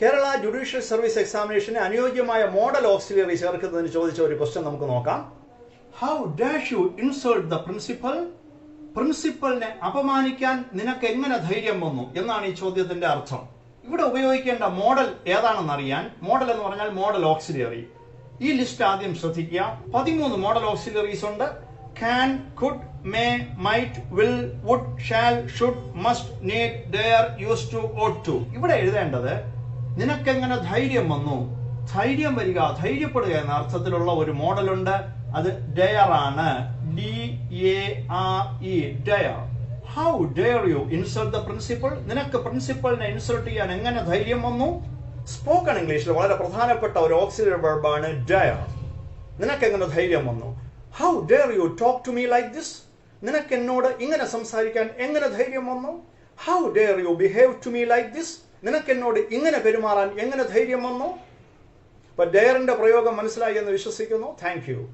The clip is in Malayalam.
കേരള ജുഡീഷ്യൽ സർവീസ് എക്സാമിനേഷന് അനുയോജ്യമായ മോഡൽ ഓക്സിലറി ചേർക്കുന്നതിന് ചോദിച്ച ഒരു ക്വസ്റ്റ്യൻ നമുക്ക് നോക്കാം. How dash you insert the principal? പ്രിൻസിപ്പലിനെ അപമാനിക്കാൻ നിനക്ക് എങ്ങനെ ധൈര്യം വന്നു എന്നാണ് ഈ ചോദ്യത്തിന്റെ അർത്ഥം. ഇവിടെ ഉപയോഗിക്കേണ്ട മോഡൽ ഏതാണെന്ന് അറിയാൻ, മോഡൽ എന്ന് പറഞ്ഞാൽ മോഡൽ ഓക്സിലറി. ഈ ലിസ്റ്റ് ആദ്യം ശ്രദ്ധിക്കുക. 13 മോഡൽ ഓക്സിലറീസ് ഉണ്ട്. can, could, may, might, will, would, shall, should, must, need, dare, used to, ought to. ഇവിടെ എഴുതേണ്ടത് നിനക്കെങ്ങനെ ധൈര്യം വന്നു, ധൈര്യം വരിക, ധൈര്യപ്പെടുക എന്ന അർത്ഥത്തിലുള്ള ഒരു മോഡലുണ്ട്. അത് ഡെയർ ആണ്. DARE, dare. How dare U insult the principal? നിനക്ക് പ്രിൻസിപ്പലിനെ ഇൻസൾട്ട് ചെയ്യാൻ എങ്ങനെ ധൈര്യം വന്നു? സ്പോക്കൺ ഇംഗ്ലീഷിൽ വളരെ പ്രധാനപ്പെട്ട ഒരു ഓക്സിലറി വെർബാണ് ഡെയർ. നിനക്കെങ്ങനെ ധൈര്യം വന്നു? How dare you talk to me like this? നിനക്ക് എന്നോട് ഇങ്ങനെ സംസാരിക്കാൻ എങ്ങനെ ധൈര്യം വന്നു? How dare you behave to me like this? നിനക്ക് എന്നോട് ഇങ്ങനെ പെരുമാറാൻ എങ്ങനെ ധൈര്യം വന്നു? അപ്പൊ ഡെയറിന്റെ പ്രയോഗം മനസ്സിലായി എന്ന് വിശ്വസിക്കുന്നു. Thank you.